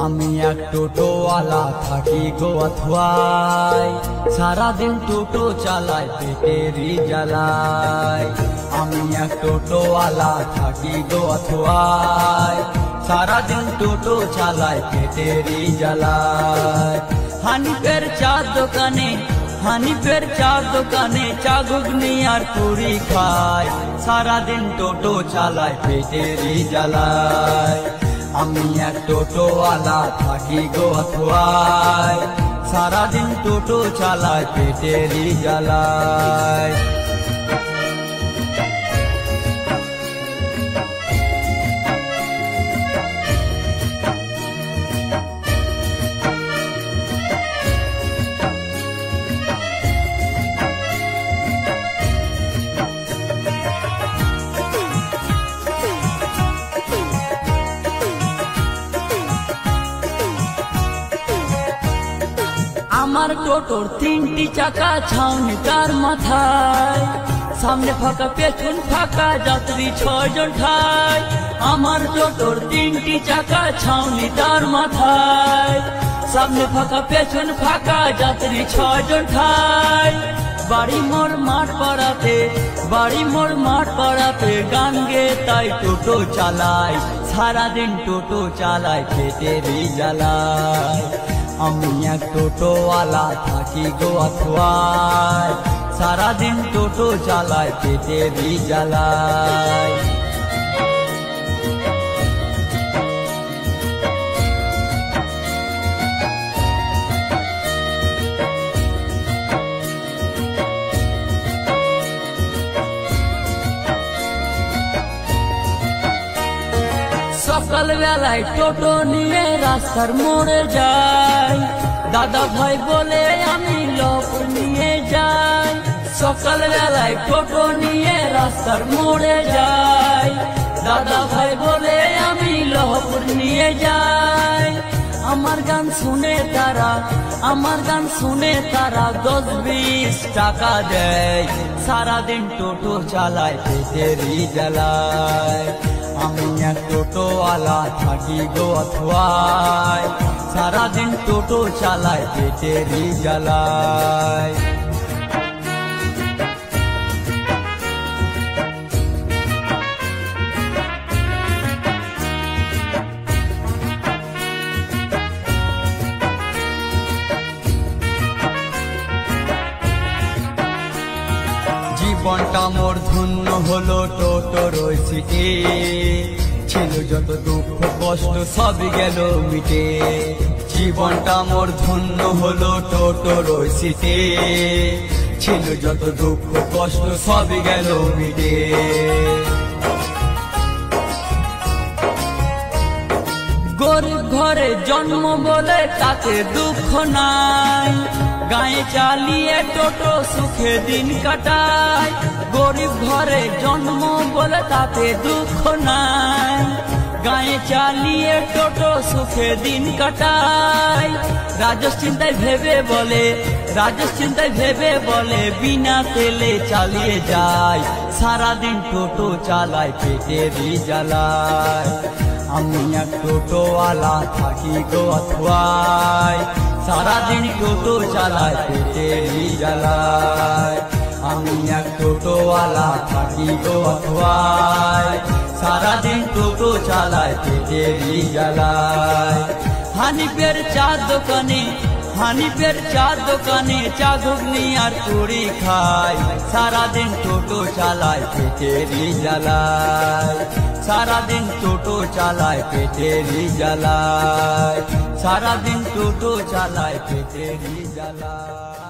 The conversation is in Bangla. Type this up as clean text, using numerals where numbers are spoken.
আমি এক টোটোওয়ালা থাকি গোয়াথুয়ায়, সারাদিন টোটো চালাই পেটেরই জ্বালায়। আমি এক টোটোওয়ালা থাকি গোয়াথুয়ায়, সারাদিন টোটো চালাই পেটেরই জ্বালায়। হানিফের চার দোকানে চা ঘুগনি আর পুরি খায়, সারাদিন টোটো চালায় পেটেরই জ্বালায়। আমি এক টোটোওয়ালা থাকি গোয়াথুয়ায়, সারাদিন টোটো চালায় পেটেরই জ্বালায়। আমার টোটোর তিনটি চাকা ছাউনি তার মাথায়, সামনে ফাঁকা পেছন ফাঁকা যাত্রী 6 জন ঠায়। আমার টোটোর তিনটি চাকা ছাউনি তার মাথায়, সামনে ফাঁকা পেছন ফাঁকা যাত্রী 6 জন ঠায়। বাড়ি মোর মাঠ পাড়াতে গান গে তাই টোটো চালায়, সারাদিন টোটো চালায় পেটেরই জ্বালায়। আমি এক টোটোওয়ালা থাকি গোয়াথুয়ায়, সারাদিন টোটো চালায় পেটেরই জ্বালায়। সকালবেলায় টোটো নিয়ে রাস্তার মোড়ে যাই, দাদা ভাই বলে আমি লপুর নিয়ে যাই। সকালবেলায় টোটো নিয়ে রাস্তার মোড়ে যাই, দাদা ভাই বলে আমি লপুর নিয়ে যাই। আমার গান শুনে তারা 10-20 টাকা দেয়, সারাদিন টোটো চালায় পেটেরই জ্বালায়। আমি এক টোটোওয়ালা থাকি গোয়াথুয়ায়, সারাদিন টোটো চালায় পেটেরই জ্বালায়। জীবনটা মোর ধন্য হলো টোটোর ওই সিটে, ছিল যত দুঃখ কষ্ট সবই গেল মিটে। জীবনটা মোর ধন্য হলো টোটোর ওই সিটে, ছিল যত দুঃখ কষ্ট সবই গেল মিটে। গরিব ঘরে জন্ম বলে তাতে দুঃখ নাই, গায়ে চালিয়ে টোটো সুখে দিন কাটায়। গরিব ঘরে জন্ম বলে তাতে দুঃখ নাই, গায়ে চালিয়ে টোটো সুখে দিন কাটায়। রাজস চিন্তায় ভেবে বলে বিনা তেলে চালিয়ে যায়, সারাদিন টোটো চালায় পেটেরই জ্বালায়। আমি এক টোটোওয়ালা থাকি গোয়াথুয়ায়, সারাদিন টোটো চালায় পেটেরই জ্বালায়। আমি এক টোটোওয়ালা থাকি গোয়াথুয়ায়, সারাদিন টোটো চালায় পেটেরই জ্বালায়। হানিফের চার দোকানে চা ঘুগনি আর পুরি খায়, সারাদিন টোটো চালায় পেটেরই জ্বালায়। সারাদিন টোটো চালায় পেটেরই জ্বালায়, সারাদিন টোটো চালায় পেটেরই জ্বালায়।